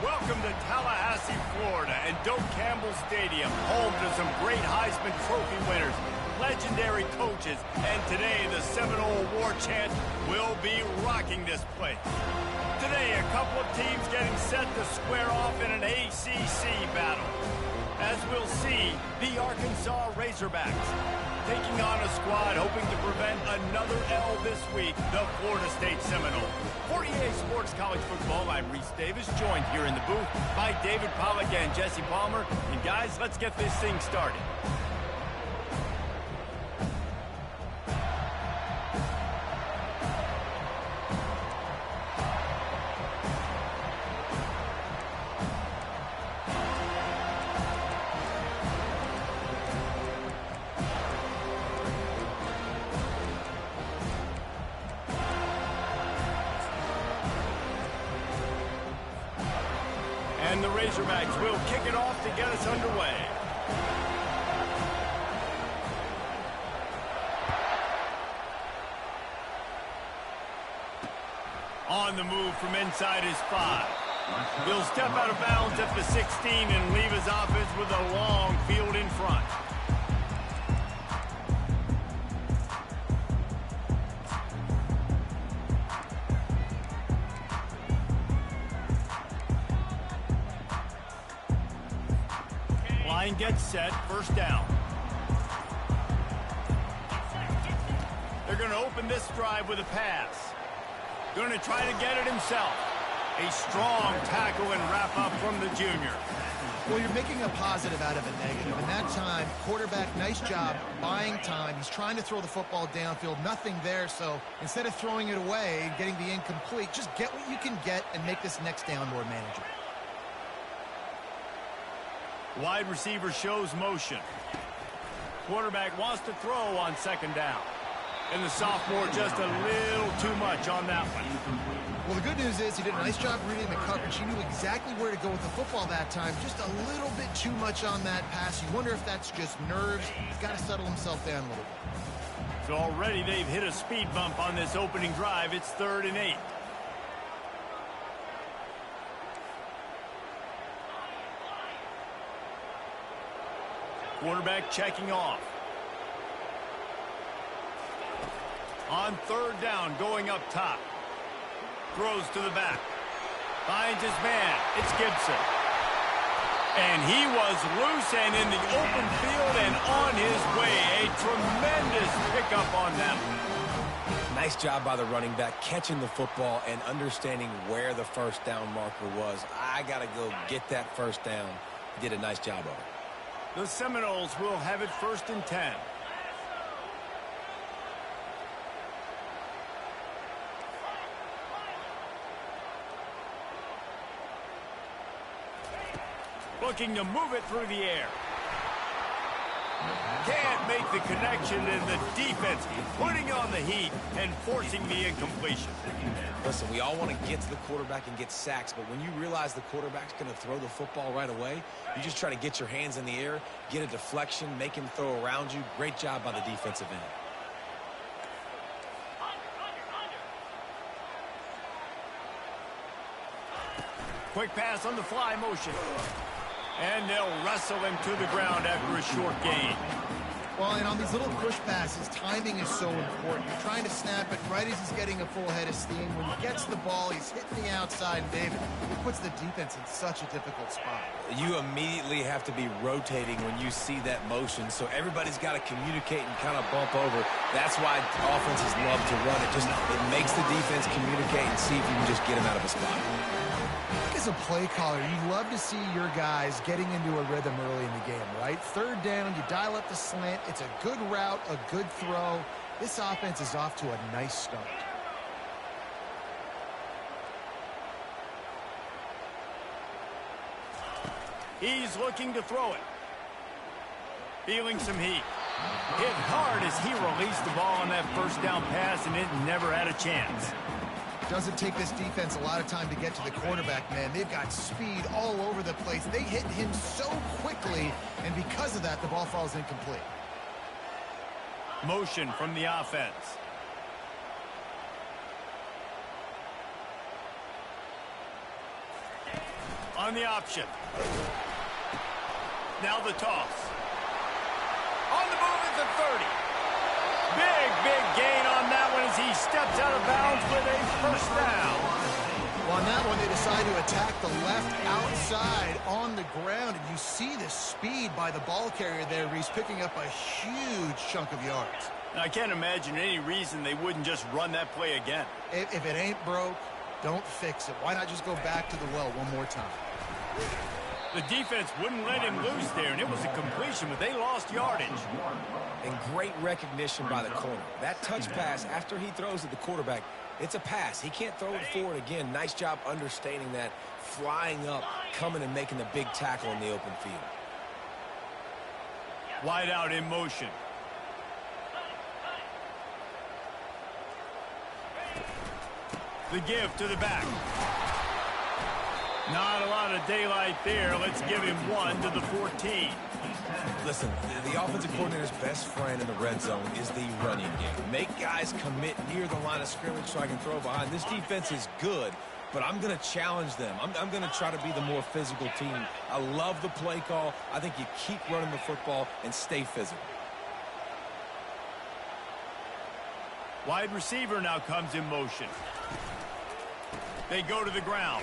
Welcome to Tallahassee, Florida, and Doak Campbell Stadium, home to some great Heisman Trophy winners, legendary coaches, and today the Seminole War Chant will be rocking this place. Today, a couple of teams getting set to square off in an ACC battle. As we'll see, the Arkansas Razorbacks taking on a squad hoping to prevent another L this week, the Florida State Seminoles. For EA Sports College Football, I'm Reese Davis, joined here in the booth by David Pollack and Jesse Palmer. And guys, let's get this thing started. And the Razorbacks will kick it off to get us underway. On the move from inside his 5. He'll step out of bounds at the 16 and leave his offense with a long field in front. Line gets set, first down. They're going to open this drive with a pass. Going to try to get it himself. A strong tackle and wrap up from the junior. Well, you're making a positive out of a negative. And that time, quarterback, nice job buying time. He's trying to throw the football downfield. Nothing there, so instead of throwing it away and getting the incomplete, just get what you can get and make this next down more manageable. Wide receiver shows motion. Quarterback wants to throw on second down. And the sophomore just a little too much on that one. Well, the good news is he did a nice job reading the coverage. He knew exactly where to go with the football that time. Just a little bit too much on that pass. You wonder if that's just nerves. He's got to settle himself down a little bit. So already they've hit a speed bump on this opening drive. It's 3rd and 8. Quarterback checking off. On 3rd down, going up top. Throws to the back. Finds his man. It's Gibson. And he was loose and in the open field and on his way. A tremendous pickup on them. Nice job by the running back, catching the football and understanding where the first down marker was. I got to go get that first down. He did a nice job of it. The Seminoles will have it 1st and 10. Looking to move it through the air. Can't make the connection, and the defense putting on the heat and forcing the incompletion. Listen, we all want to get to the quarterback and get sacks, but when you realize the quarterback's going to throw the football right away, you just try to get your hands in the air, get a deflection, make him throw around you. Great job by the defensive end. Quick pass on the fly motion. And they'll wrestle him to the ground after a short gain. Well, and on these little push passes, timing is so important. You're trying to snap it right as he's getting a full head of steam. When he gets the ball, he's hitting the outside, and David, it puts the defense in such a difficult spot. You immediately have to be rotating when you see that motion, so everybody's got to communicate and kind of bump over. That's why offenses love to run it. It makes the defense communicate and see if you can just get him out of a spot. As a play caller, you love to see your guys getting into a rhythm early in the game, right? 3rd down, you dial up the slant. It's a good route, a good throw. This offense is off to a nice start. He's looking to throw it. Feeling some heat. Hit hard as he released the ball on that first down pass, and it never had a chance. Doesn't take this defense a lot of time to get to the quarterback, man. They've got speed all over the place. They hit him so quickly, and because of that, the ball falls incomplete. Motion from the offense. On the option. Now the toss. On the move at the 30. Big gain on that one as he steps out of bounds with a first down. Well, on that one, they decide to attack the left outside on the ground, and you see the speed by the ball carrier there, Reese, picking up a huge chunk of yards. Now, I can't imagine any reason they wouldn't just run that play again. If it ain't broke, don't fix it. Why not just go back to the well one more time? The defense wouldn't let him loose there, and it was a completion, but they lost yardage. And great recognition by the corner. That touch pass after he throws at the quarterback, it's a pass. He can't throw it forward again. Nice job understanding that, flying up, coming and making the big tackle in the open field. Wide out in motion. The give to the back. Not a lot of daylight there. Let's give him one to the 14. Listen, the offensive coordinator's best friend in the red zone is the running game. Make guys commit near the line of scrimmage so I can throw behind. This defense is good, but I'm going to challenge them. I'm going to try to be the more physical team. I love the play call. I think you keep running the football and stay physical. Wide receiver now comes in motion. They go to the ground.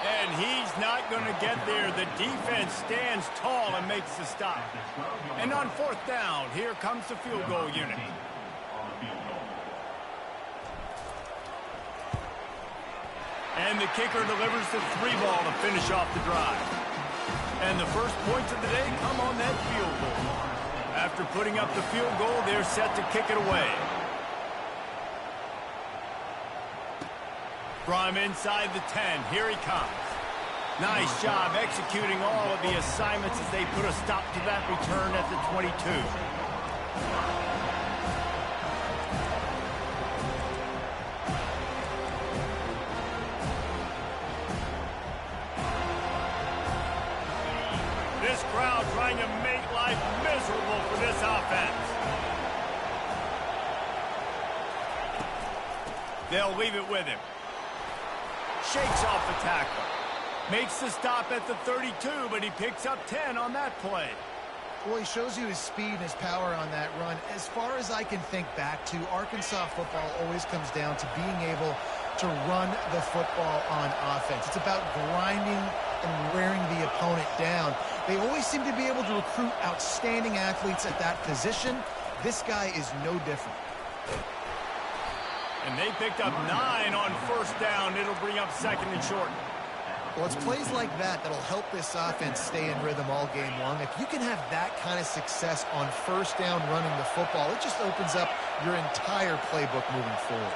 And he's not going to get there. The defense stands tall and makes the stop. And on fourth down, here comes the field goal unit. And the kicker delivers the 3-ball to finish off the drive. And the first points of the day come on that field goal. After putting up the field goal, they're set to kick it away. From inside the 10, here he comes. Nice job executing all of the assignments as they put a stop to that return at the 22. This crowd trying to make life miserable for this offense. They'll leave it with him. Shakes off the tackle. Makes the stop at the 32, but he picks up 10 on that play. Well, he shows you his speed and his power on that run. As far as I can think back to, Arkansas football always comes down to being able to run the football on offense. It's about grinding and wearing the opponent down. They always seem to be able to recruit outstanding athletes at that position. This guy is no different. And they picked up 9 on first down. It'll bring up second and short. Well, it's plays like that that'll help this offense stay in rhythm all game long. If you can have that kind of success on first down running the football, it just opens up your entire playbook moving forward.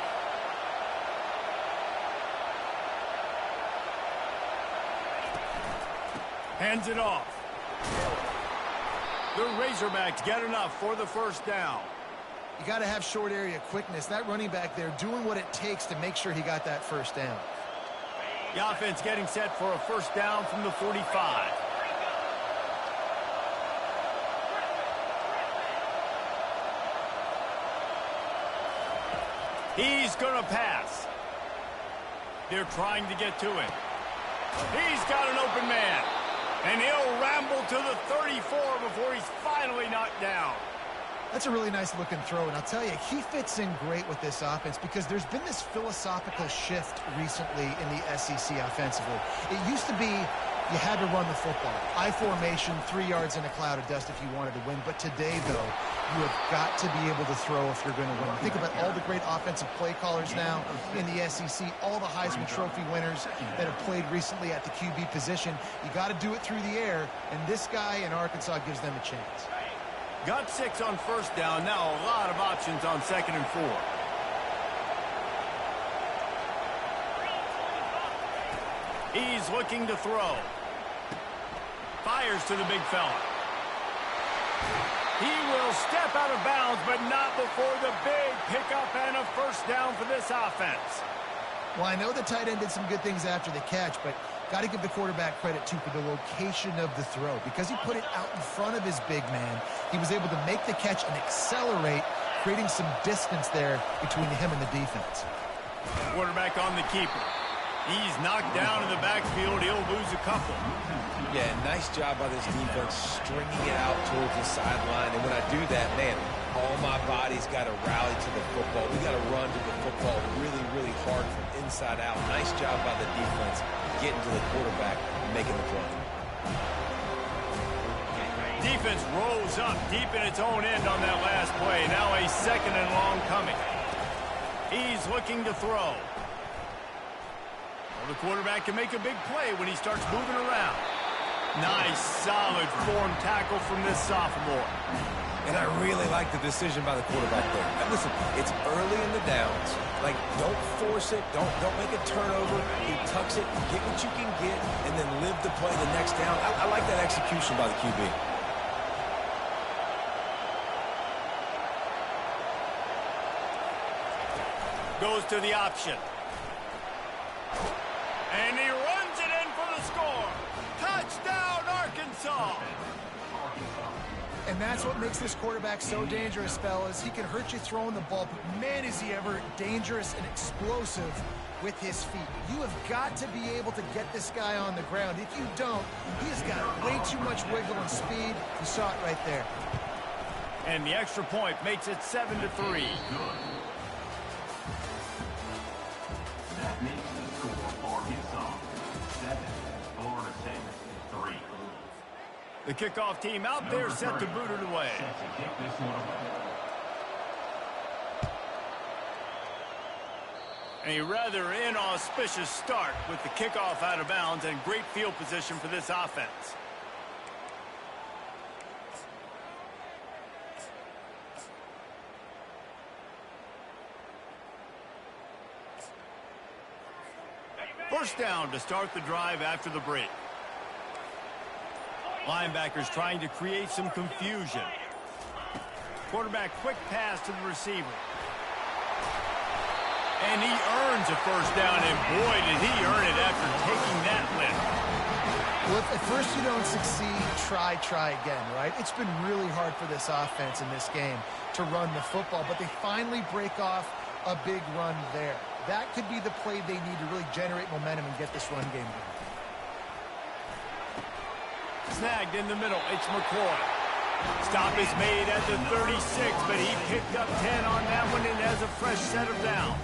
Hands it off. The Razorbacks get enough for the first down. You got to have short area quickness. That running back there doing what it takes to make sure he got that first down. The offense getting set for a first down from the 45. He's going to pass. They're trying to get to him. He's got an open man. And he'll ramble to the 34 before he's finally knocked down. That's a really nice looking throw, and I'll tell you, he fits in great with this offense because there's been this philosophical shift recently in the SEC offensively. It used to be you had to run the football. I formation, 3 yards in a cloud of dust if you wanted to win. But today, though, you have got to be able to throw if you're going to win. Think about all the great offensive play callers now in the SEC, all the Heisman Trophy winners that have played recently at the QB position. You got to do it through the air, and this guy in Arkansas gives them a chance. Got 6 on first down. Now a lot of options on second and 4. He's looking to throw. Fires to the big fella. He will step out of bounds, but not before the big pickup and a first down for this offense. Well, I know the tight end did some good things after the catch, but got to give the quarterback credit, too, for the location of the throw. Because he put it out in front of his big man, he was able to make the catch and accelerate, creating some distance there between him and the defense. Quarterback on the keeper. He's knocked down in the backfield. He'll lose a couple. Yeah, nice job by this defense stringing it out towards the sideline. And when I do that, man, all my body's got to rally to the football. We got to run to the football really, really hard from inside out. Nice job by the defense getting to the quarterback and making the play. Defense rolls up deep in its own end on that last play. Now a 2nd and long coming. He's looking to throw. Well, the quarterback can make a big play when he starts moving around. Nice, solid form tackle from this sophomore. And I really like the decision by the quarterback there. Now listen, it's early in the downs. Like, don't force it. Don't make a turnover. He tucks it, get what you can get, and then live to play the next down. I like that execution by the QB. Goes to the option. And he runs it in for the score. Touchdown, Arkansas. And that's what makes this quarterback so dangerous, fellas. He can hurt you throwing the ball, but man, is he ever dangerous and explosive with his feet. You have got to be able to get this guy on the ground. If you don't, he's got way too much wiggle and speed. You saw it right there. And the extra point makes it 7-3. That makes the score for Arkansas 7, Florida State 3. The kickoff team out there set to boot it away. Set to kick this one away. A rather inauspicious start with the kickoff out of bounds and great field position for this offense. First down to start the drive after the break. Linebackers trying to create some confusion. Quarterback quick pass to the receiver. And he earns a first down, and boy, did he earn it after taking that lift. Well, if at first you don't succeed, try again, right? It's been really hard for this offense in this game to run the football, but they finally break off a big run there. That could be the play they need to really generate momentum and get this run game going. Snagged in the middle, it's McCoy. Stop is made at the 36, but he picked up 10 on that one and has a fresh set of downs.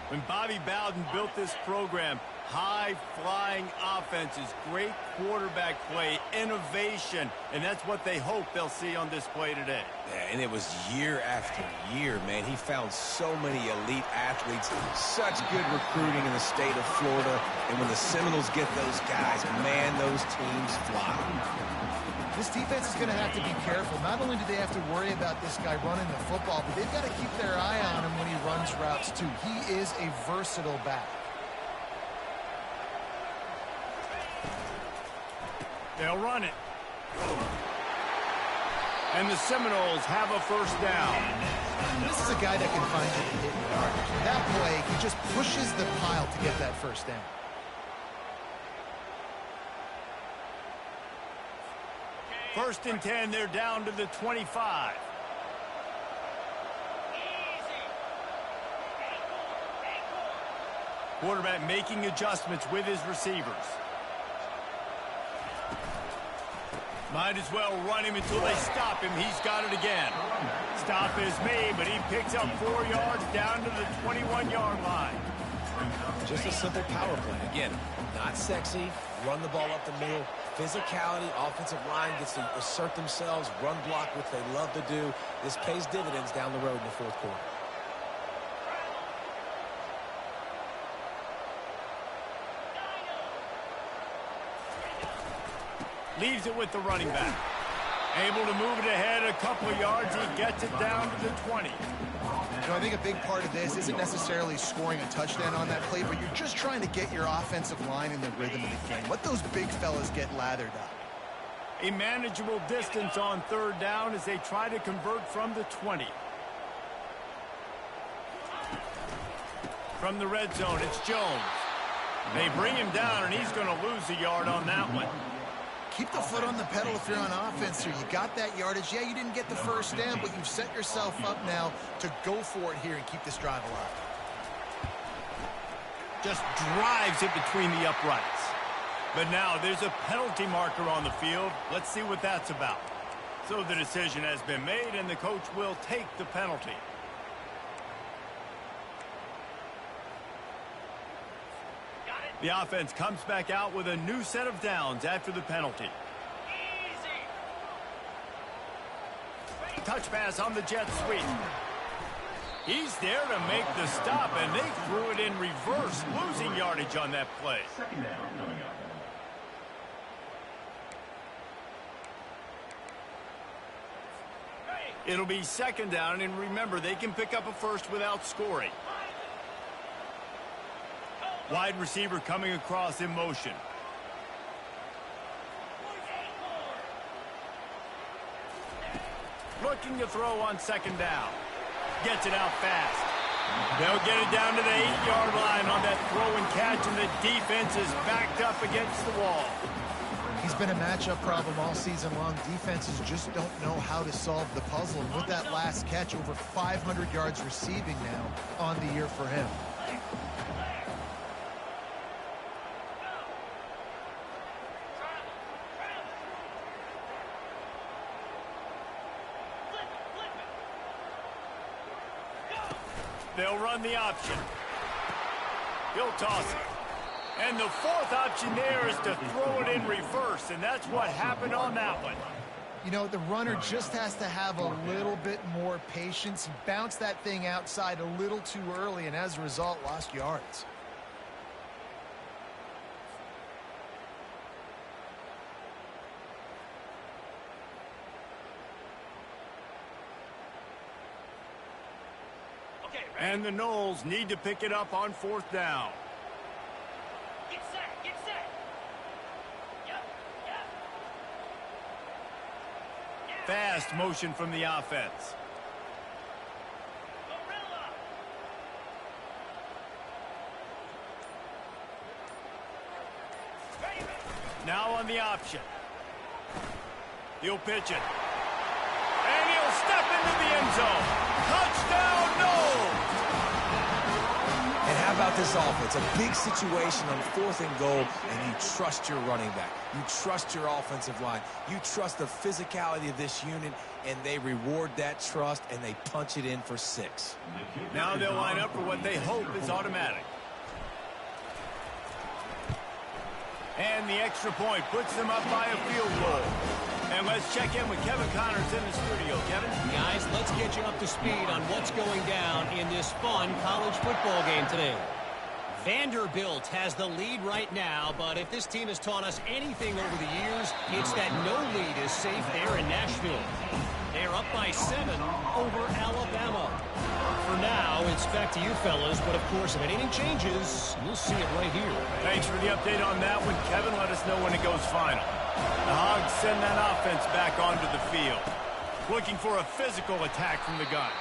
When Bobby Bowden built this program, high-flying offenses, great quarterback play, innovation, and that's what they hope they'll see on display today. Yeah, and it was year after year, man. He found so many elite athletes, such good recruiting in the state of Florida, and when the Seminoles get those guys, man, those teams fly. This defense is going to have to be careful. Not only do they have to worry about this guy running the football, but they've got to keep their eye on him when he runs routes, too. He is a versatile back. They'll run it. And the Seminoles have a first down. This is a guy that can find you the hidden yardage. That play, he just pushes the pile to get that first down. First and 10, they're down to the 25. Quarterback making adjustments with his receivers. Might as well run him until they stop him. He's got it again. Stop is made, but he picks up 4 yards down to the 21-yard line. Just a simple power play. Again, not sexy. Run the ball up the middle. Physicality, offensive line gets to assert themselves, run block, which they love to do. This pays dividends down the road in the fourth quarter. Leaves it with the running back. Able to move it ahead a couple of yards. He gets it down to the 20. You know, I think a big part of this isn't necessarily scoring a touchdown on that play, but you're just trying to get your offensive line in the rhythm of the game. Let those big fellas get lathered up. A manageable distance on third down as they try to convert from the 20. From the red zone, it's Jones. They bring him down, and he's going to lose a yard on that one. Keep the foot on the pedal if you're on offense here. You got that yardage. Yeah, you didn't get the first down, but you've set yourself up now to go for it here and keep this drive alive. Just drives it between the uprights. But now there's a penalty marker on the field. Let's see what that's about. So the decision has been made, and the coach will take the penalty. The offense comes back out with a new set of downs after the penalty. Touch pass on the jet sweep. He's there to make the stop, and they threw it in reverse, losing yardage on that play. Second down coming up. It'll be second down, and remember, they can pick up a first without scoring. Wide receiver coming across in motion. Looking to throw on second down. Gets it out fast. They'll get it down to the 8-yard line on that throw and catch, and the defense is backed up against the wall. He's been a matchup problem all season long. Defenses just don't know how to solve the puzzle. And with that last catch, over 500 yards receiving now on the year for him. They'll run the option. He'll toss it. And the fourth option there is to throw it in reverse, and that's what happened on that one. You know, the runner just has to have a little bit more patience. He bounced that thing outside a little too early, and as a result, lost yards. And the Noles need to pick it up on fourth down. Get set, get set. Yep, yep. Fast motion from the offense. Gorilla. Now on the option. He'll pitch it. And he'll step into the end zone. Touchdown, Noles! And how about this offense? A big situation on 4th and goal, and you trust your running back. You trust your offensive line. You trust the physicality of this unit, and they reward that trust, and they punch it in for 6. Now they'll line up for what they hope is automatic. And the extra point puts them up by a field goal. And let's check in with Kevin Connors in the studio. Kevin? Guys, let's get you up to speed on what's going down in this fun college football game today. Vanderbilt has the lead right now, but if this team has taught us anything over the years, it's that no lead is safe there in Nashville. They're up by 7 over Alabama. For now, it's back to you fellas, but of course, if anything changes, you'll see it right here. Thanks for the update on that one, Kevin. Let us know when it goes final. The Hogs send that offense back onto the field. Looking for a physical attack from the gun.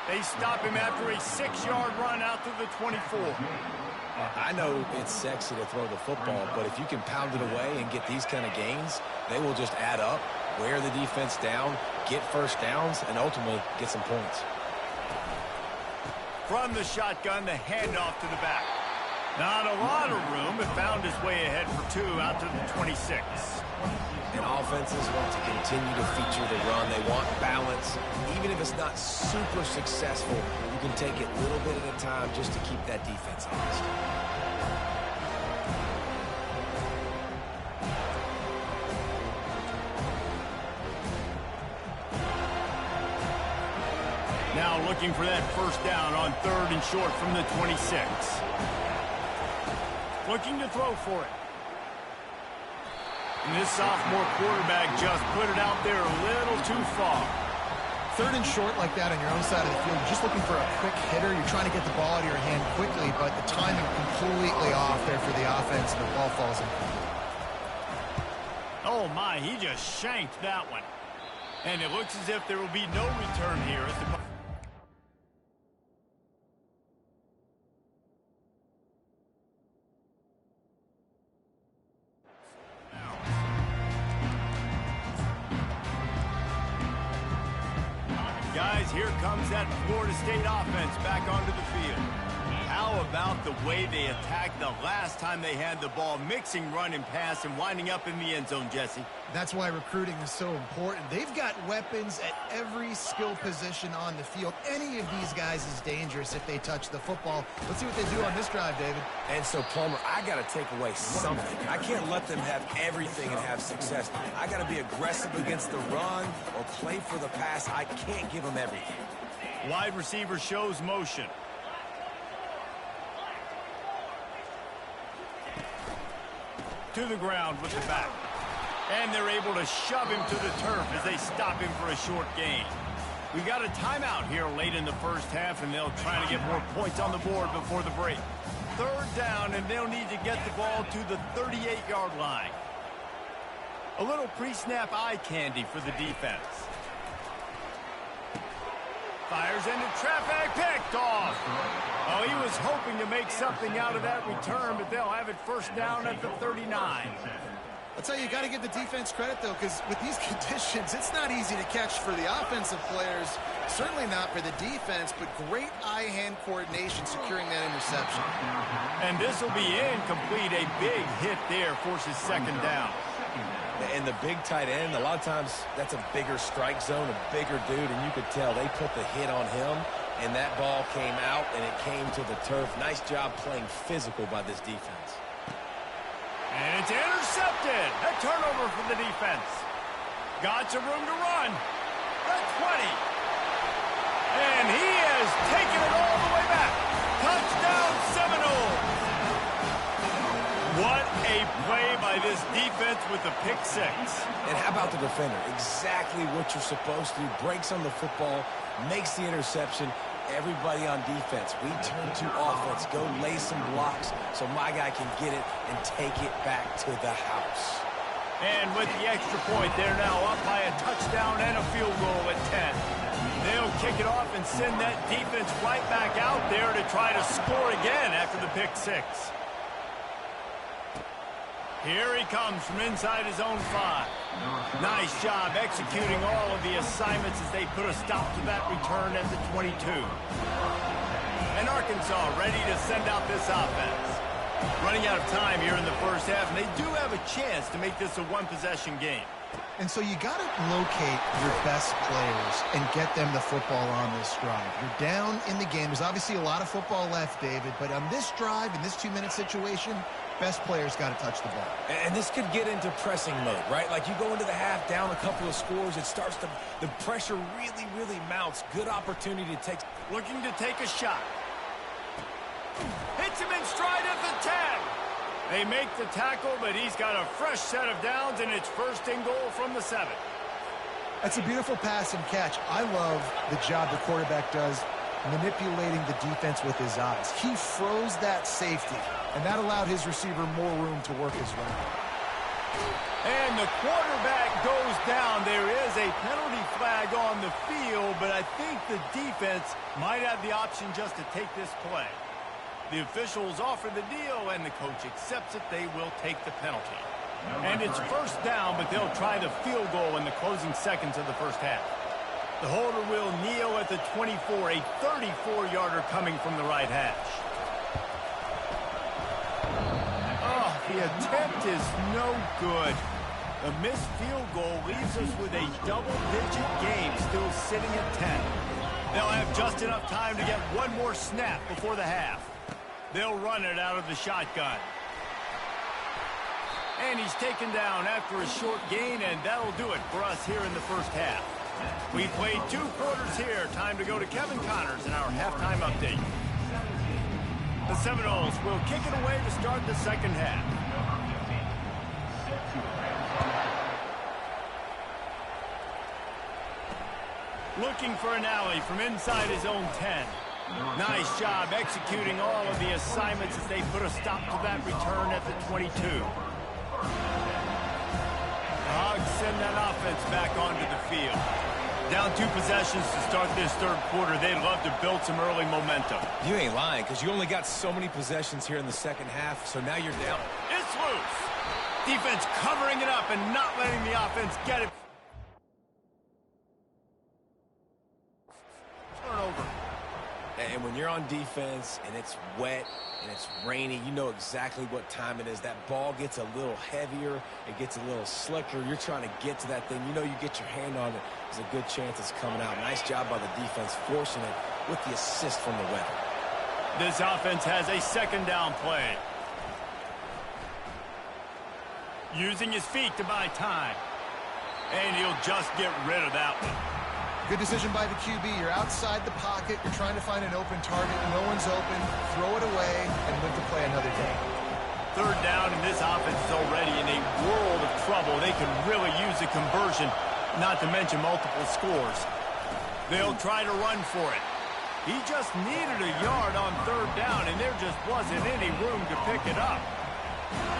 They stop him after a 6-yard run out to the 24. I know it's sexy to throw the football, but if you can pound it away and get these kind of gains, they will just add up, wear the defense down, get first downs, and ultimately get some points. From the shotgun, the handoff to the back. Not a lot of room, but found his way ahead for 2 out to the 26. And offenses want to continue to feature the run. They want balance. Even if it's not super successful, you can take it a little bit at a time just to keep that defense honest. Now looking for that first down on 3rd and short from the 26. Looking to throw for it. And this sophomore quarterback just put it out there a little too far. 3rd and short like that on your own side of the field, you're just looking for a quick hitter. You're trying to get the ball out of your hand quickly, but the timing completely off there for the offense, and the ball falls incomplete. Oh, my, he just shanked that one. And it looks as if there will be no return here as the... Guys, here comes that Florida State offense back onto the field. How How about the way they attacked the last time they had the ball, mixing run and pass and winding up in the end zone, Jesse? That's why recruiting is so important. They've got weapons at every skill position on the field. Any of these guys is dangerous if they touch the football. Let's see what they do on this drive, David. And so, Palmer, I got to take away something. I can't let them have everything and have success. I got to be aggressive against the run or play for the pass. I can't give them everything. Wide receiver shows motion. To the ground with the back. And they're able to shove him to the turf as they stop him for a short gain. We got a timeout here late in the first half, and they'll try to get more points on the board before the break. Third down, and they'll need to get the ball to the 38-yard line. A little pre-snap eye candy for the defense. Fires into traffic, picked off. Oh, he was hoping to make something out of that return, but they'll have it first down at the 39. I'll tell you, you got to give the defense credit, though, because with these conditions, it's not easy to catch for the offensive players. Certainly not for the defense, but great eye-hand coordination securing that interception. And this will be incomplete. A big hit there forces second down. And the big tight end, a lot of times that's a bigger strike zone, a bigger dude, and you could tell they put the hit on him, and that ball came out, and it came to the turf. Nice job playing physical by this defense. And it's intercepted. A turnover for the defense. Got some room to run. The 20. And he has taken it all the way back. Touchdown Seminoles. What a play by this defense with the pick six. And how about the defender? Exactly what you're supposed to do. Breaks on the football, makes the interception. Everybody on defense, we turn to offense. Go lay some blocks so my guy can get it and take it back to the house. And with the extra point, they're now up by a touchdown and a field goal at 10. They'll kick it off and send that defense right back out there to try to score again after the pick six. Here he comes from inside his own 5. Nice job executing all of the assignments as they put a stop to that return at the 22. And Arkansas ready to send out this offense. Running out of time here in the first half, and they do have a chance to make this a one-possession game. And so you got to locate your best players and get them the football on this drive. You're down in the game. There's obviously a lot of football left, David, but on this drive, in this 2-minute situation, best players got to touch the ball. And this could get into pressing mode, right? Like you go into the half down a couple of scores, it starts to, the pressure really, really mounts. Good opportunity to take. Looking to take a shot. Hits him in stride at the 10. They make the tackle, but he's got a fresh set of downs, and it's first and goal from the 7. That's a beautiful pass and catch. I love the job the quarterback does manipulating the defense with his eyes. He froze that safety, and that allowed his receiver more room to work his route. And the quarterback goes down. There is a penalty flag on the field, but I think the defense might have the option just to take this play. The officials offer the deal, and the coach accepts it. They will take the penalty. And it's first down, but they'll try the field goal in the closing seconds of the first half. The holder will kneel at the 24, a 34-yarder coming from the right hash. Oh, the attempt is no good. The missed field goal leaves us with a double-digit game, still sitting at 10. They'll have just enough time to get one more snap before the half. They'll run it out of the shotgun. And he's taken down after a short gain, and that'll do it for us here in the first half. We played 2 quarters here. Time to go to Kevin Connors in our halftime update. The Seminoles will kick it away to start the second half. Looking for an alley from inside his own 10. Nice job executing all of the assignments as they put a stop to that return at the 22. Dogs send that offense back onto the field. Down 2 possessions to start this third quarter. They'd love to build some early momentum. You ain't lying, because you only got so many possessions here in the second half, so now you're down. It's loose. Defense covering it up and not letting the offense get it. Turnover. And when you're on defense and it's wet and it's rainy, you know exactly what time it is. That ball gets a little heavier. It gets a little slicker. You're trying to get to that thing. You know you get your hand on it. There's a good chance it's coming out. Nice job by the defense forcing it with the assist from the weather. This offense has a second down play. Using his feet to buy time. And he'll just get rid of that one. Good decision by the QB. You're outside the pocket. You're trying to find an open target. No one's open. Throw it away and live to play another day. Third down, and this offense is already in a world of trouble. They could really use a conversion, not to mention multiple scores. They'll try to run for it. He just needed a yard on third down, and there just wasn't any room to pick it up.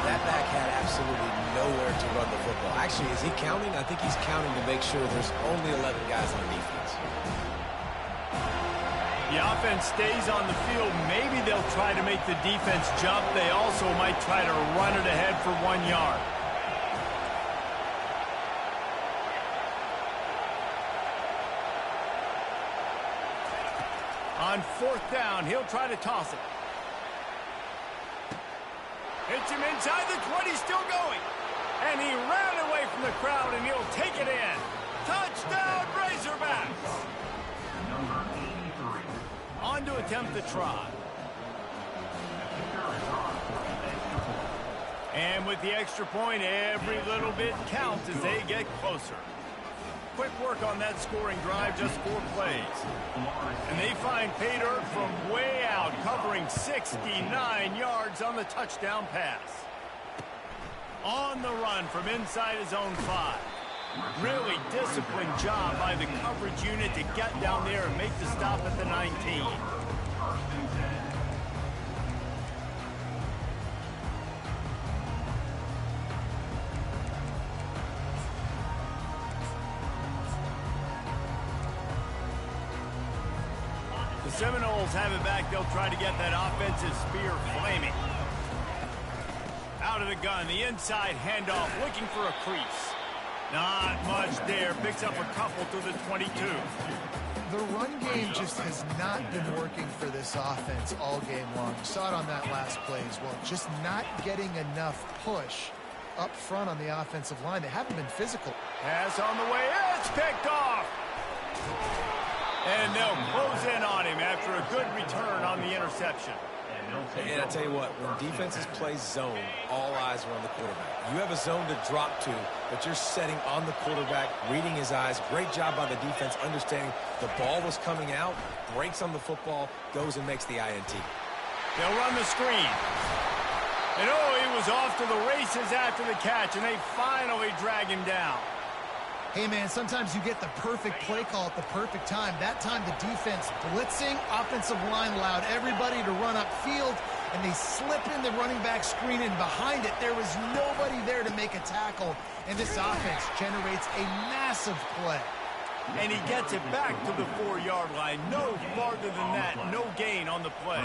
That back had absolutely nowhere to run the football. Actually, is he counting? I think he's counting to make sure there's only 11 guys on defense. The offense stays on the field. Maybe they'll try to make the defense jump. They also might try to run it ahead for 1 yard. On fourth down, he'll try to toss it. Hits him inside the 20, still going. And he ran away from the crowd, and he'll take it in. Touchdown, Razorbacks! Number 83. On to attempt the try. And with the extra point, every little bit counts as they get closer. Quick work on that scoring drive, just 4 plays. And they find pay dirt from way out, covering 69 yards on the touchdown pass. On the run from inside his own 5. Really disciplined job by the coverage unit to get down there and make the stop at the 19. The Seminoles have it back. They'll try to get that offensive spear flaming. Out of the gun, the inside handoff, looking for a crease. Not much there. Picks up a couple to the 22. The run game just has not been working for this offense all game long. You saw it on that last play as well. Just not getting enough push up front on the offensive line. They haven't been physical. Pass on the way. It's picked off. And they'll close in on him after a good return on the interception. And I tell you what, when defenses play zone, all eyes are on the quarterback. You have a zone to drop to, but you're setting on the quarterback, reading his eyes. Great job by the defense, understanding the ball was coming out, breaks on the football, goes and makes the INT. They'll run the screen. And oh, he was off to the races after the catch, and they finally drag him down. Hey, man, sometimes you get the perfect play call at the perfect time. That time the defense blitzing, offensive line allowed everybody to run upfield, and they slip in the running back screen, and behind it there was nobody there to make a tackle, and this offense generates a massive play. And he gets it back to the 4-yard line. No farther than that, no gain on the play.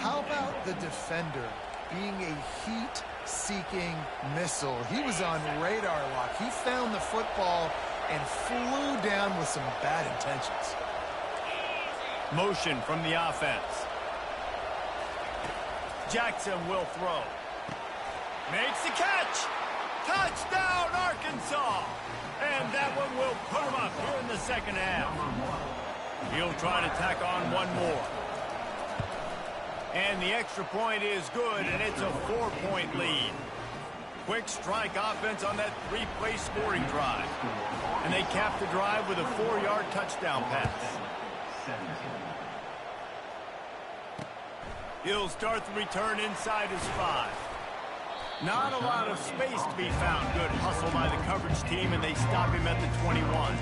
How about the defender being a heat-seeking missile? He was on radar lock. He found the football and flew down with some bad intentions. Motion from the offense. Jackson will throw. Makes the catch. Touchdown, Arkansas. And that one will put him up here in the second half. He'll try to tack on one more. And the extra point is good, and it's a 4-point lead. Quick strike offense on that 3-play scoring drive. And they cap the drive with a 4-yard touchdown pass. He'll start the return inside his 5. Not a lot of space to be found. Good hustle by the coverage team, and they stop him at the 21.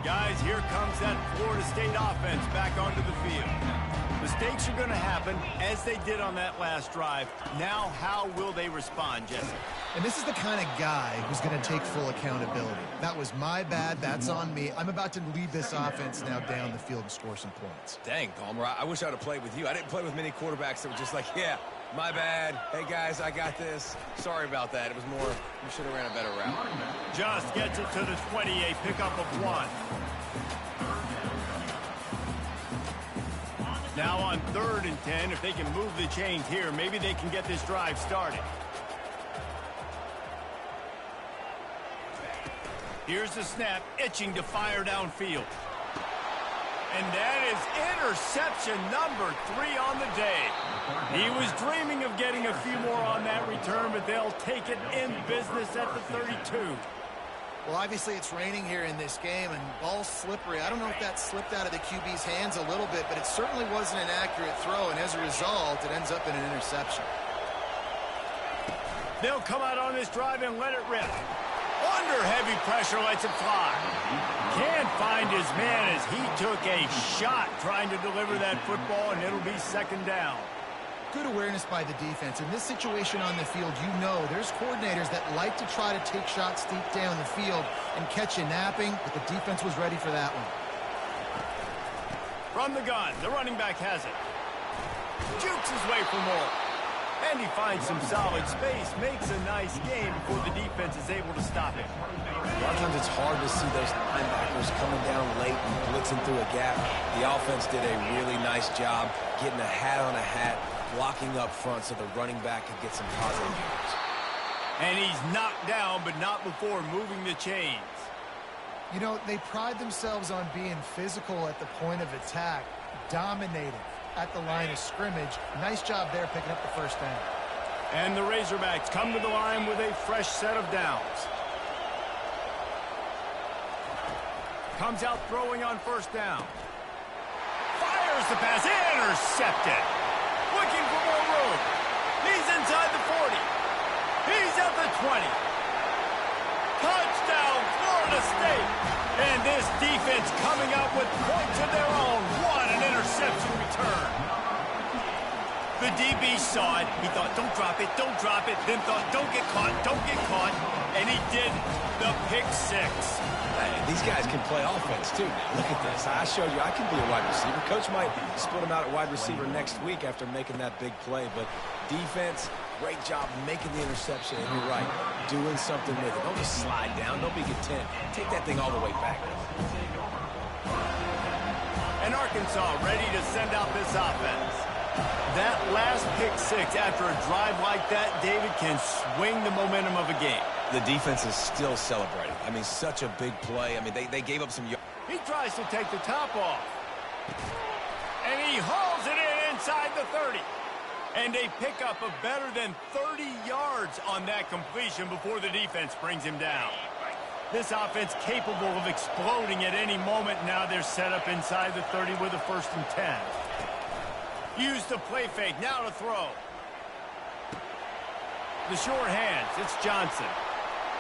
Guys, here comes that Florida State offense back onto the field. Mistakes are going to happen, as they did on that last drive. Now, how will they respond, Jesse? And this is the kind of guy who's going to take full accountability. That was my bad. That's on me. I'm about to lead this offense now down the field and score some points. Dang, Palmer, I wish I would have played with you. I didn't play with many quarterbacks that were just like, yeah, My bad. Hey, guys, I got this. Sorry about that. It was more, you should have ran a better route. Just gets it to the 28, pickup of 1. Now on 3rd and 10, if they can move the chains here, maybe they can get this drive started. Here's the snap, itching to fire downfield. And that is interception number 3 on the day. He was dreaming of getting a few more on that return, but they'll take it in business at the 32. Well, obviously it's raining here in this game, and ball's slippery. I don't know if that slipped out of the QB's hands a little bit, but it certainly wasn't an accurate throw, and as a result, it ends up in an interception. They'll come out on this drive and let it rip. Under heavy pressure, lets it fly. Can't find his man as he took a shot trying to deliver that football, and it'll be 2nd down. Good awareness by the defense. In this situation on the field, you know there's coordinators that like to try to take shots deep down the field and catch you napping, but the defense was ready for that one. From the gun, the running back has it. Jukes his way for more. And he finds some solid space, makes a nice game before the defense is able to stop him. A lot of times it's hard to see those linebackers coming down late and blitzing through a gap. The offense did a really nice job getting a hat on a hat, blocking up front so the running back could get some positive yards. And he's knocked down, but not before moving the chains. You know, they pride themselves on being physical at the point of attack, dominating at the line of scrimmage. Nice job there picking up the 1st down. And the Razorbacks come to the line with a fresh set of downs. Comes out throwing on 1st down. Fires the pass, intercepted. Looking for more room. He's inside the 40. He's at the 20. Touchdown, Florida State. And this defense coming up with points of their own. What an interception return. The DB saw it. He thought, don't drop it, don't drop it. Then thought, don't get caught, don't get caught. And he didn't. The pick 6. Hey, these guys can play offense, too. Look at this. I showed you I can be a wide receiver. Coach might split him out at wide receiver next week after making that big play. But defense, great job making the interception. And you're right, doing something with it. Don't just slide down. Don't be content. Take that thing all the way back. And Arkansas ready to send out this offense. That last pick 6 after a drive like that, David, can swing the momentum of a game. The defense is still celebrating. I mean, such a big play. I mean, they gave up some... He tries to take the top off. And he hauls it in inside the 30. And a pickup of better than 30 yards on that completion before the defense brings him down. This offense capable of exploding at any moment. Now they're set up inside the 30 with a 1st and 10. Use the play fake. Now to throw. The short hands. It's Johnson.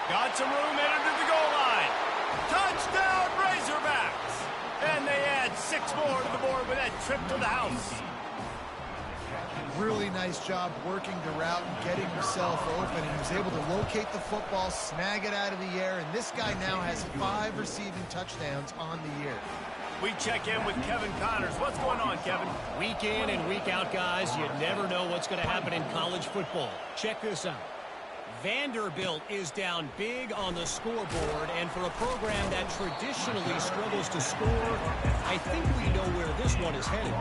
Got some room, headed to the goal line. Touchdown, Razorbacks! And they add 6 more to the board with that trip to the house. Really nice job working the route and getting himself open. And he was able to locate the football, snag it out of the air, and this guy now has 5 receiving touchdowns on the year. We check in with Kevin Connors. What's going on, Kevin? Week in and week out, guys, you never know what's going to happen in college football. Check this out. Vanderbilt is down big on the scoreboard, and for a program that traditionally struggles to score, I think we know where this one is headed.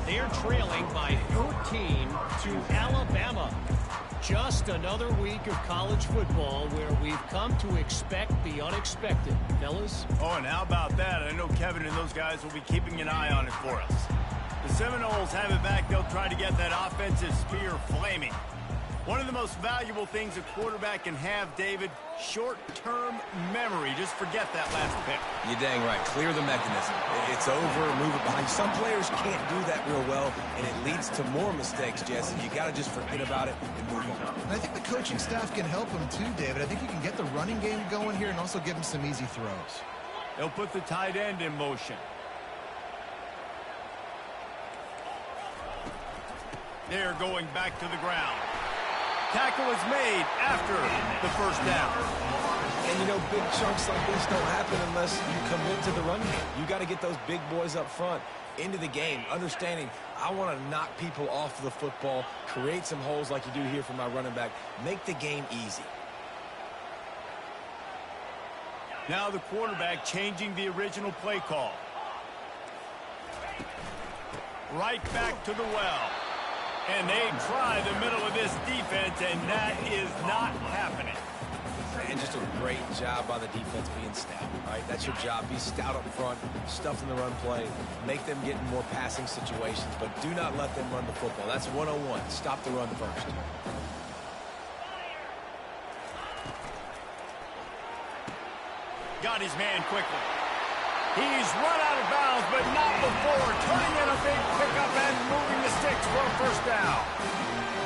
They're trailing by 14 to Alabama. Just another week of college football where we've come to expect the unexpected, fellas. Oh, and how about that? I know Kevin and those guys will be keeping an eye on it for us. The Seminoles have it back. They'll try to get that offensive spear flaming. One of the most valuable things a quarterback can have, David, short-term memory. Just forget that last pick. You're dang right. Clear the mechanism. It's over, move it behind. Some players can't do that real well, and it leads to more mistakes, Jesse. You got to just forget about it and move on. And I think the coaching staff can help him too, David. I think you can get the running game going here and also give him some easy throws. They'll put the tight end in motion. They're going back to the ground. Tackle is made after the 1st down. And, you know, big chunks like this don't happen unless you commit to the run game. You got to get those big boys up front into the game, understanding I want to knock people off the football, create some holes like you do here for my running back, make the game easy. Now the quarterback changing the original play call. Right back to the well. And they try the middle of this defense, and that is not happening. And just a great job by the defense being stout, right? That's your job. Be stout up front, stuff in the run play, make them get in more passing situations, but do not let them run the football. That's 101. Stop the run first. Got his man quickly. He's run out of bounds, but not before turning in a big pickup and moving the sticks for a first down.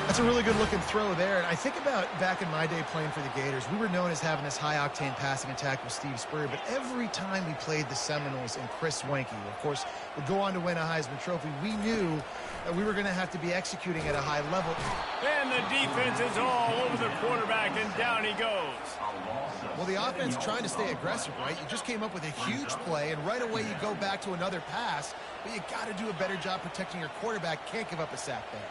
That's a really good-looking throw there. And I think about back in my day playing for the Gators, we were known as having this high-octane passing attack with Steve Spurrier, but every time we played the Seminoles and Chris Wenke, of course, would go on to win a Heisman Trophy, we knew that we were going to have to be executing at a high level. And the defense is all over the quarterback, and down he goes. Well, the offense trying to stay aggressive, right? You just came up with a huge play, and right away you go back to another pass, but you got to do a better job protecting your quarterback. Can't give up a sack there.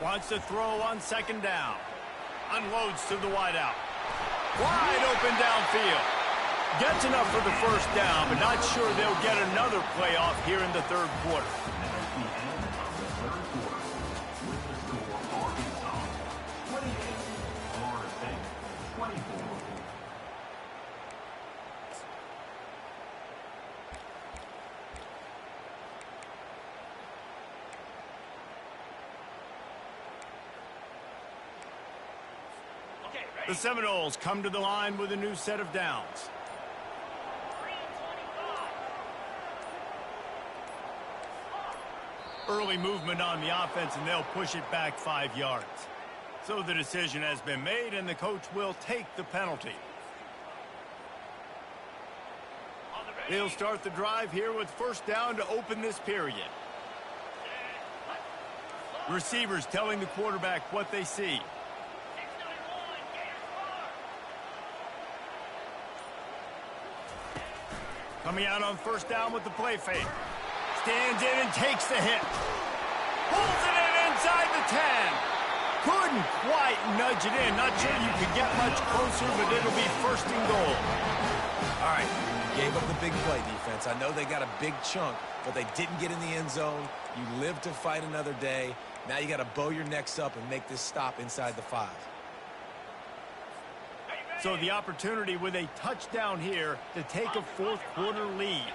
Wants to throw on second down. Unloads to the wideout. Wide open downfield. Gets enough for the first down, but not sure they'll get another playoff here in the third quarter. The Seminoles come to the line with a new set of downs. Early movement on the offense, and they'll push it back 5 yards. So the decision has been made, and the coach will take the penalty. They'll start the drive here with first down to open this period. Receivers telling the quarterback what they see. Coming out on first down with the play fake. Stands in and takes the hit. Pulls it in inside the 10. Couldn't quite nudge it in. Not sure you could get much closer, but it'll be first and goal. All right, gave up the big play, defense. I know they got a big chunk, but they didn't get in the end zone. You live to fight another day. Now you got to bow your necks up and make this stop inside the 5. So the opportunity with a touchdown here to take a fourth quarter lead.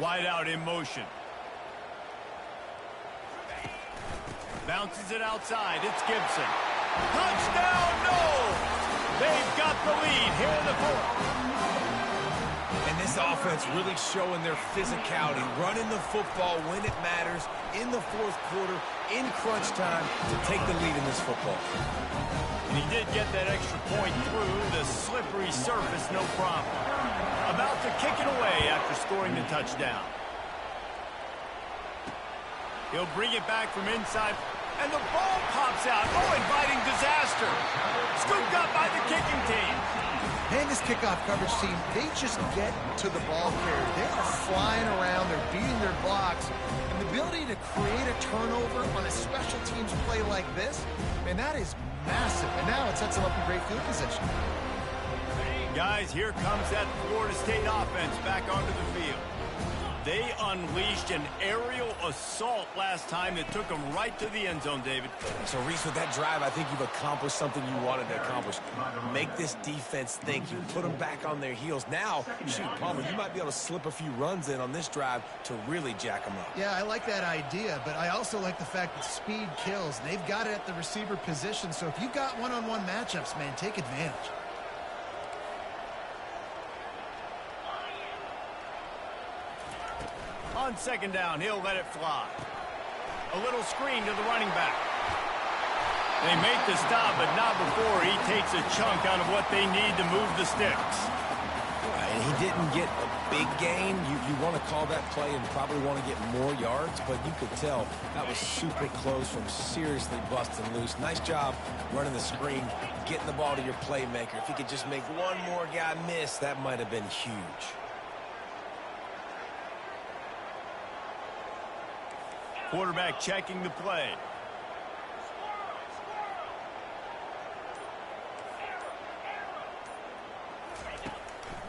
Wide out in motion. Bounces it outside. It's Gibson. Touchdown, no! They've got the lead here in the fourth. And this offense really showing their physicality, running the football when it matters, in the fourth quarter, in crunch time, to take the lead in this football. And he did get that extra point through the slippery surface, no problem. About to kick it away after scoring the touchdown. He'll bring it back from inside, and the ball pops out. Oh, inviting disaster. Scooped up by the kicking team. And this kickoff coverage team, they just get to the ball carrier. They are flying around. They're beating their blocks. And the ability to create a turnover on a special teams play like this, man, that is massive. And now it sets them up in great field position. Guys, here comes that Florida State offense back onto the field. They unleashed an aerial assault last time that took them right to the end zone, David. So, Reese, with that drive, I think you've accomplished something you wanted to accomplish. Make this defense think. You put them back on their heels. Now, shoot, Palmer, you might be able to slip a few runs in on this drive to really jack them up. Yeah, I like that idea, but I also like the fact that speed kills. They've got it at the receiver position, so if you've got one-on-one matchups, man, take advantage. On second down, he'll let it fly. A little screen to the running back. They make the stop, but not before he takes a chunk out of what they need to move the sticks. And he didn't get a big gain. You want to call that play and probably want to get more yards, but you could tell that was super close from seriously busting loose. Nice job running the screen, getting the ball to your playmaker. If he could just make one more guy miss, that might have been huge. Quarterback checking the play.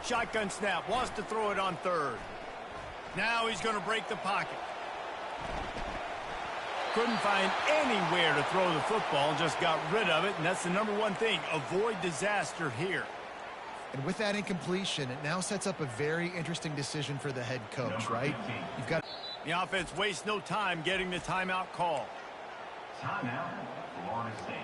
Shotgun snap, wants to throw it on third. Now he's going to break the pocket. Couldn't find anywhere to throw the football, just got rid of it, and that's the number one thing. Avoid disaster here. And with that incompletion, it now sets up a very interesting decision for the head coach, right? You've got the offense wastes no time getting the timeout call. Timeout, Florida State.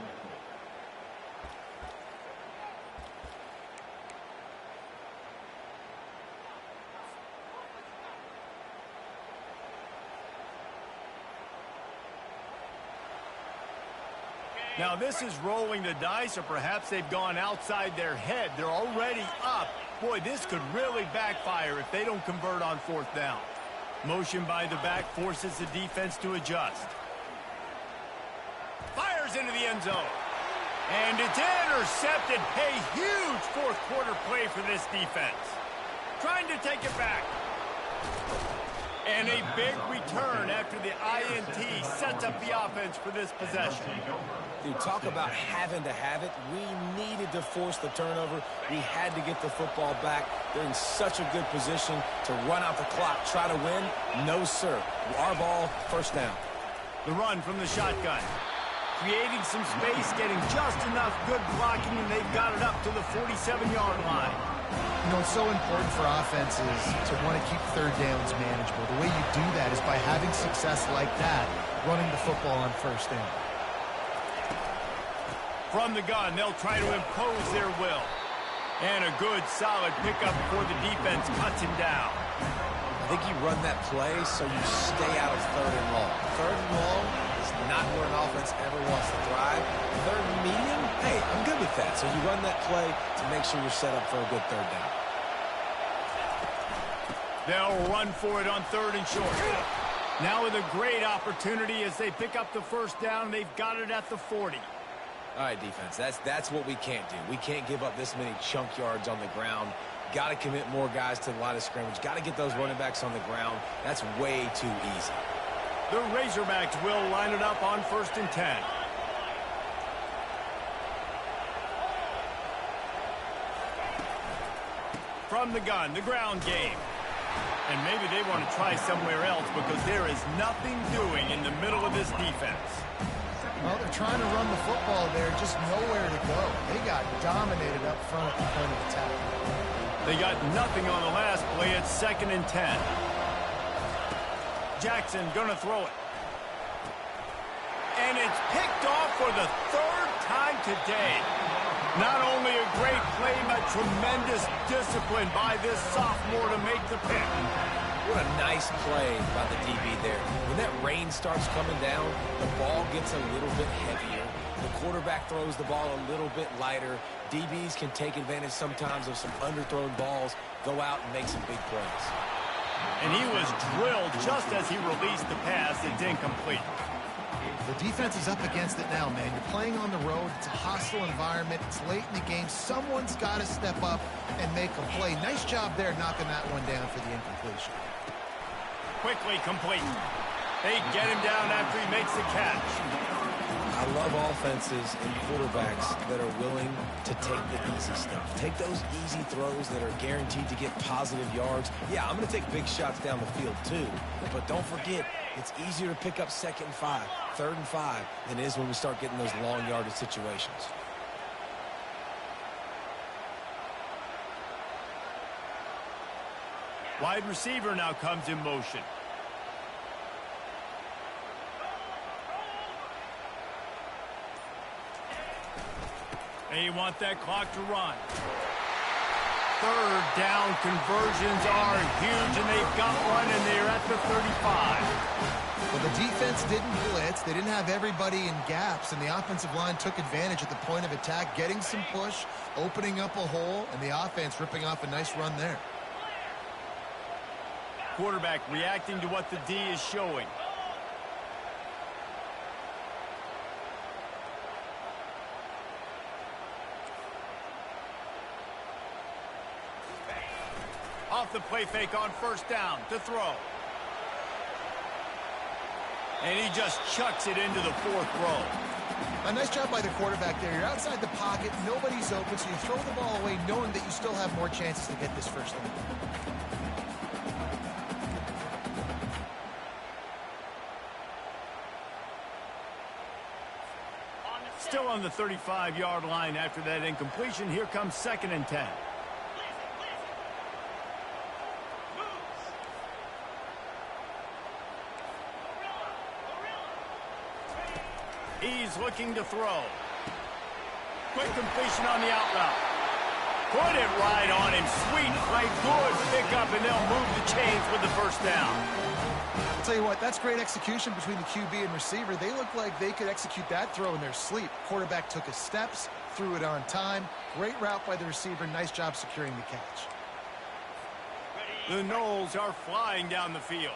Now this is rolling the dice, or perhaps they've gone outside their head. They're already up. Boy, this could really backfire if they don't convert on fourth down. Motion by the back forces the defense to adjust. Fires into the end zone. And it's intercepted. A huge fourth quarter play for this defense. Trying to take it back. And a big return after the INT sets up the offense for this possession. Dude, talk about having to have it. We needed to force the turnover. We had to get the football back. They're in such a good position to run out the clock, try to win. No, sir. Our ball, first down. The run from the shotgun. Creating some space, getting just enough good blocking, and they've got it up to the 47-yard line. You know, it's so important for offenses to want to keep third downs manageable. The way you do that is by having success like that, running the football on first down. From the gun, they'll try to impose their will. And a good, solid pickup before the defense cuts him down. I think you run that play so you stay out of third and long. Third and long is not where an offense ever wants to thrive. Third and medium, hey, I'm good with that. So you run that play to make sure you're set up for a good third down. They'll run for it on third and short. Now with a great opportunity as they pick up the first down. They've got it at the 40. All right, defense, that's what we can't do. We can't give up this many chunk yards on the ground. Got to commit more guys to the line of scrimmage. Got to get those running backs on the ground. That's way too easy. The Razorbacks will line it up on 1st and 10. From the gun, the ground game. And maybe they want to try somewhere else because there is nothing doing in the middle of this defense. Well, they're trying to run the football there, just nowhere to go. They got dominated up front at the point of attack. They got nothing on the last play. It's 2nd and 10. Jackson gonna throw it. And it's picked off for the 3rd time today. Not only a great play, but tremendous discipline by this sophomore to make the pick. What a nice play by the DB there. When that rain starts coming down, the ball gets a little bit heavier. The quarterback throws the ball a little bit lighter. DBs can take advantage sometimes of some underthrown balls, go out and make some big plays. And he was drilled just as he released the pass. It's incomplete. The defense is up against it now, man. You're playing on the road. It's a hostile environment. It's late in the game. Someone's got to step up and make a play. Nice job there knocking that one down for the incompletion. Quickly complete. They get him down after he makes the catch. I love offenses and quarterbacks that are willing to take the easy stuff. Take those easy throws that are guaranteed to get positive yards. Yeah, I'm going to take big shots down the field too. But don't forget, it's easier to pick up 2nd and 5, 3rd and 5 than it is when we start getting those long yardage situations. Wide receiver now comes in motion. They want that clock to run. 3rd down conversions are huge, and they've got one, and they're at the 35. Well, the defense didn't blitz. They didn't have everybody in gaps, and the offensive line took advantage at the point of attack, getting some push, opening up a hole, and the offense ripping off a nice run there. Quarterback reacting to what the D is showing. Off the play fake on first down to throw. And he just chucks it into the fourth row. A nice job by the quarterback there. You're outside the pocket, nobody's open, so you throw the ball away knowing that you still have more chances to get this first down. Still on the 35-yard line after that incompletion. Here comes 2nd and 10. He's looking to throw. Quick completion on the out route. Put it right on him. Sweet play. Good pickup, and they'll move the chains with the first down. I'll tell you what, that's great execution between the QB and receiver. They look like they could execute that throw in their sleep. Quarterback took his steps, threw it on time. Great route by the receiver. Nice job securing the catch. The Knowles are flying down the field.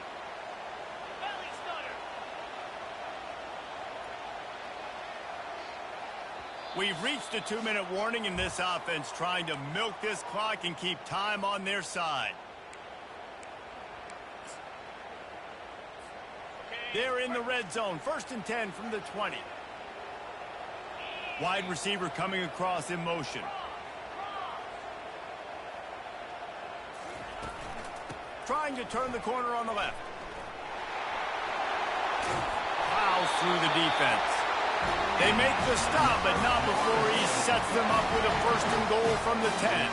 We've reached a 2-minute warning in this offense, trying to milk this clock and keep time on their side. They're in the red zone. 1st and 10 from the 20. Wide receiver coming across in motion. Trying to turn the corner on the left. Plows through the defense. They make the stop, but not before he sets them up with a 1st and goal from the 10.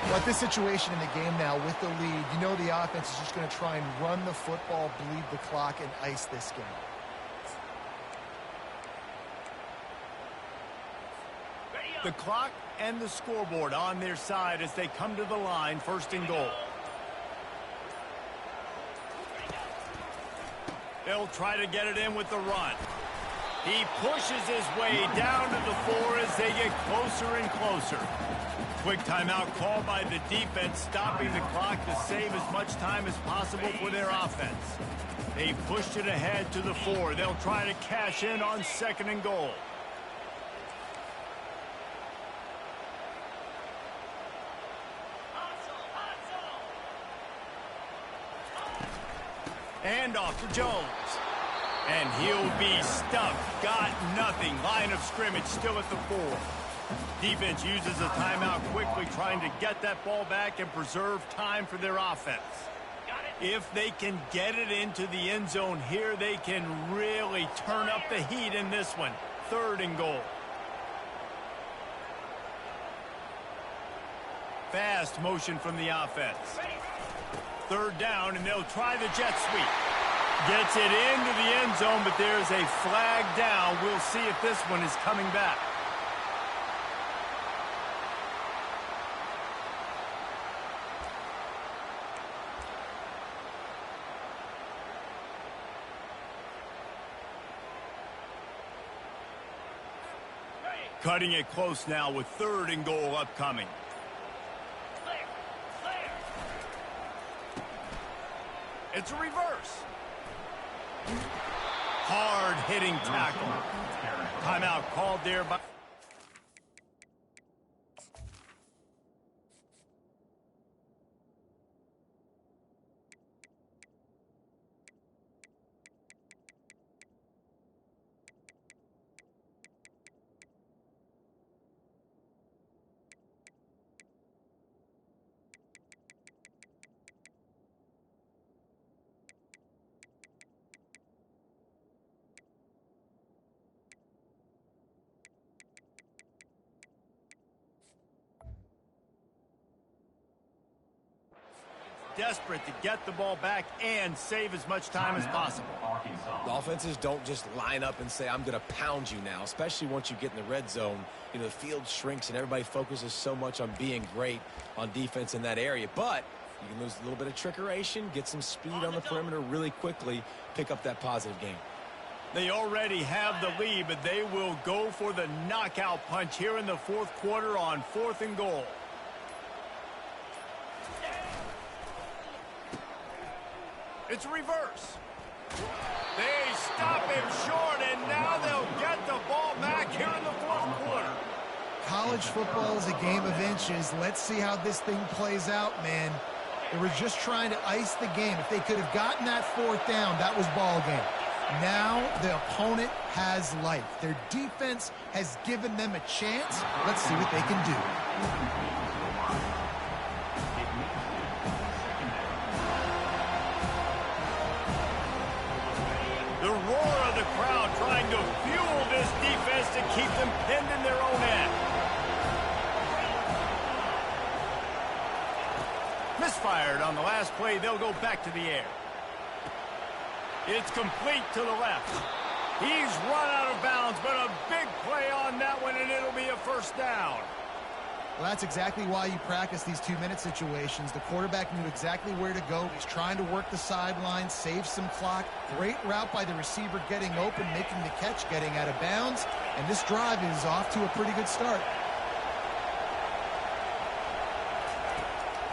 Well, at this situation in the game now with the lead, you know the offense is just going to try and run the football, bleed the clock, and ice this game. The clock and the scoreboard on their side as they come to the line, 1st and goal. They'll try to get it in with the run. He pushes his way down to the 4 as they get closer and closer. Quick timeout called by the defense, stopping the clock to save as much time as possible for their offense. They pushed it ahead to the 4. They'll try to cash in on 2nd and goal. And off to Jones. And he'll be stuffed. Got nothing. Line of scrimmage still at the 4. Defense uses a timeout quickly, trying to get that ball back and preserve time for their offense. If they can get it into the end zone here, they can really turn up the heat in this one. 3rd and goal. Fast motion from the offense. 3rd down, and they'll try the jet sweep. Gets it into the end zone, but there's a flag down. We'll see if this one is coming back. Cutting it close now with 3rd and goal upcoming. It's a reverse. Hard-hitting tackle. Timeout called there by... desperate to get the ball back and save as much time as possible. The offenses don't just line up and say, I'm going to pound you now, especially once you get in the red zone. You know, the field shrinks and everybody focuses so much on being great on defense in that area. But You can lose a little bit of trickeration, get some speed on the perimeter really quickly, pick up that positive game. They already have the lead, but they will go for the knockout punch here in the fourth quarter on 4th and goal. It's a reverse. They stop him short, and now they'll get the ball back here in the fourth quarter. College football is a game of inches. Let's see how this thing plays out, man. They were just trying to ice the game. If they could have gotten that 4th down, that was ball game. Now the opponent has life. Their defense has given them a chance. Let's see what they can do. The roar of the crowd trying to fuel this defense to keep them pinned in their own end. Misfired on the last play. They'll go back to the air. It's complete to the left. He's run out of bounds, but a big play on that one, and it'll be a first down. Well, that's exactly why you practice these 2-minute situations. The quarterback knew exactly where to go. He's trying to work the sideline, save some clock. Great route by the receiver getting open, making the catch, getting out of bounds. And this drive is off to a pretty good start.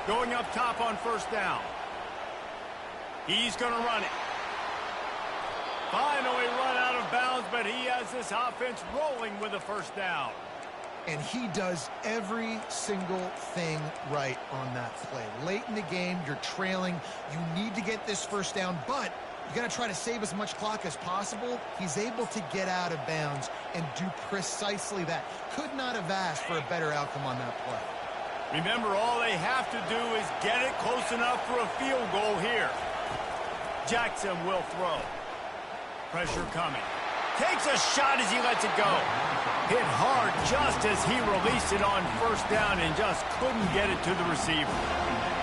Going up top on first down. He's going to run it. Finally run out of bounds, but he has this offense rolling with a first down. And he does every single thing right on that play. Late in the game, you're trailing. You need to get this first down, but you got to try to save as much clock as possible. He's able to get out of bounds and do precisely that. Could not have asked for a better outcome on that play. Remember, all they have to do is get it close enough for a field goal here. Jackson will throw. Pressure coming. Takes a shot as he lets it go. Hit hard just as he released it on first down and just couldn't get it to the receiver.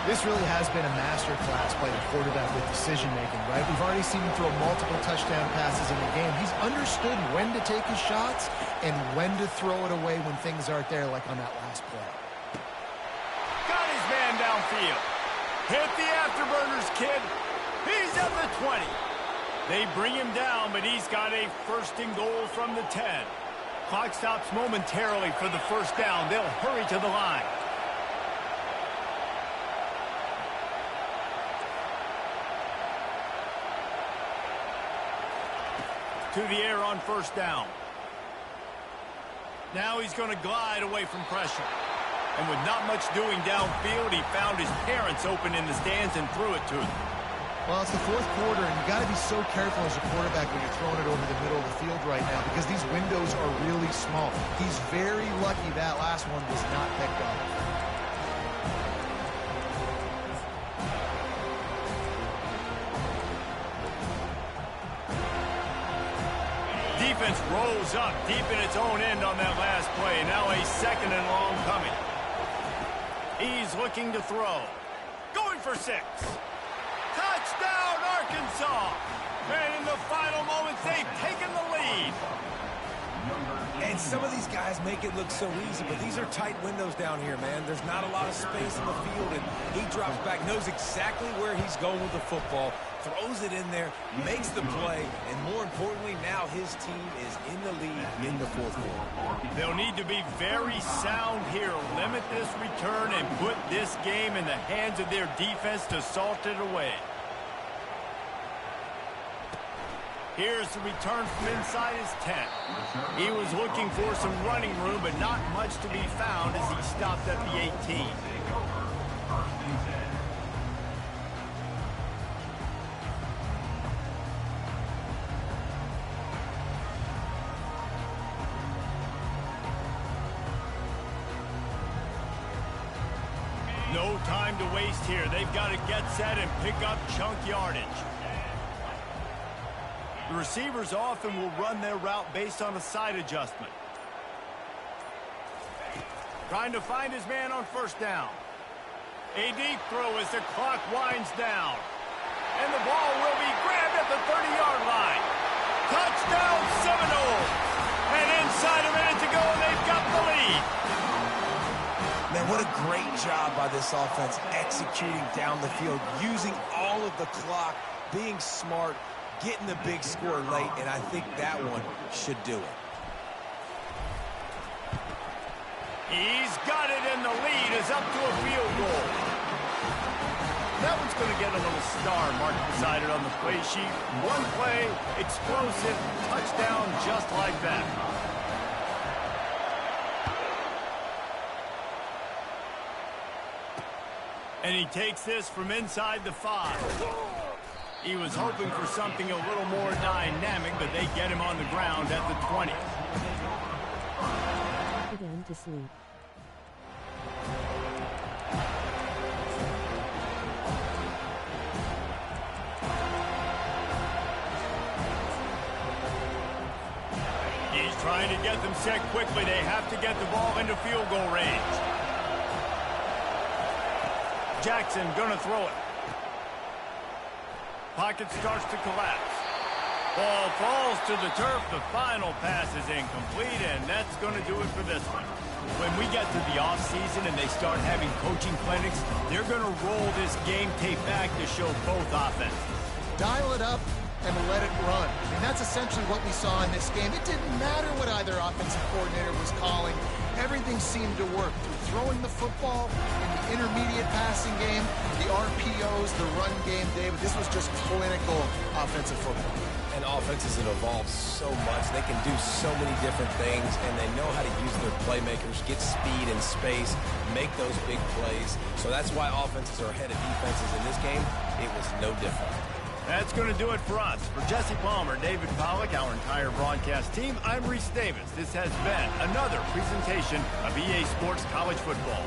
This really has been a masterclass by the quarterback with decision-making, right? We've already seen him throw multiple touchdown passes in the game. He's understood when to take his shots and when to throw it away when things aren't there, like on that last play. Got his man downfield. Hit the afterburners, kid. He's at the 20. They bring him down, but he's got a 1st and goal from the 10. Clock stops momentarily for the first down. They'll hurry to the line. To the air on first down. Now he's going to glide away from pressure. And with not much doing downfield, he found his parents open in the stands and threw it to them. Well, it's the fourth quarter, and you got to be so careful as a quarterback when you're throwing it over the middle of the field right now because these windows are really small. He's very lucky that last one was not picked up. Defense rolls up deep in its own end on that last play. Now a 2nd and long coming. He's looking to throw. Going for 6. Touchdown, Arkansas! And in the final moments, they've taken the lead. And some of these guys make it look so easy, but these are tight windows down here, man. There's not a lot of space in the field, and he drops back, knows exactly where he's going with the football, throws it in there, makes the play, and more importantly, now his team is in the lead in the fourth quarter. They'll need to be very sound here, limit this return, and put this game in the hands of their defense to salt it away. Here's the return from inside his 10. He was looking for some running room, but not much to be found as he stopped at the 18. No time to waste here. They've got to get set and pick up chunk yardage. The receivers often will run their route based on a side adjustment. Trying to find his man on first down. A deep throw as the clock winds down. And the ball will be grabbed at the 30-yard line. Touchdown Seminoles! And inside a minute to go, they've got the lead. Man, what a great job by this offense executing down the field, using all of the clock, being smart, getting the big score late, and I think that one should do it. He's got it, and the lead is up to a field goal. That one's going to get a little star marked beside it on the play sheet. One play, explosive, touchdown just like that. And he takes this from inside the 5. He was hoping for something a little more dynamic, but they get him on the ground at the 20. Again to sleep. He's trying to get them set quickly. They have to get the ball into field goal range. Jackson gonna throw it. Pocket starts to collapse. Ball falls to the turf. The final pass is incomplete, and that's going to do it for this one. When we get to the offseason and they start having coaching clinics, they're going to roll this game tape back to show both offenses. Dial it up and let it run. And that's essentially what we saw in this game. It didn't matter what either offensive coordinator was calling. Everything seemed to work through throwing the football in the intermediate passing game, the RPOs, the run game, David. This was just clinical offensive football. And offenses have evolved so much. They can do so many different things, and they know how to use their playmakers, get speed and space, make those big plays. So that's why offenses are ahead of defenses in this game. It was no different. That's going to do it for us. For Jesse Palmer, David Pollack, our entire broadcast team, I'm Reese Davis. This has been another presentation of EA Sports College Football.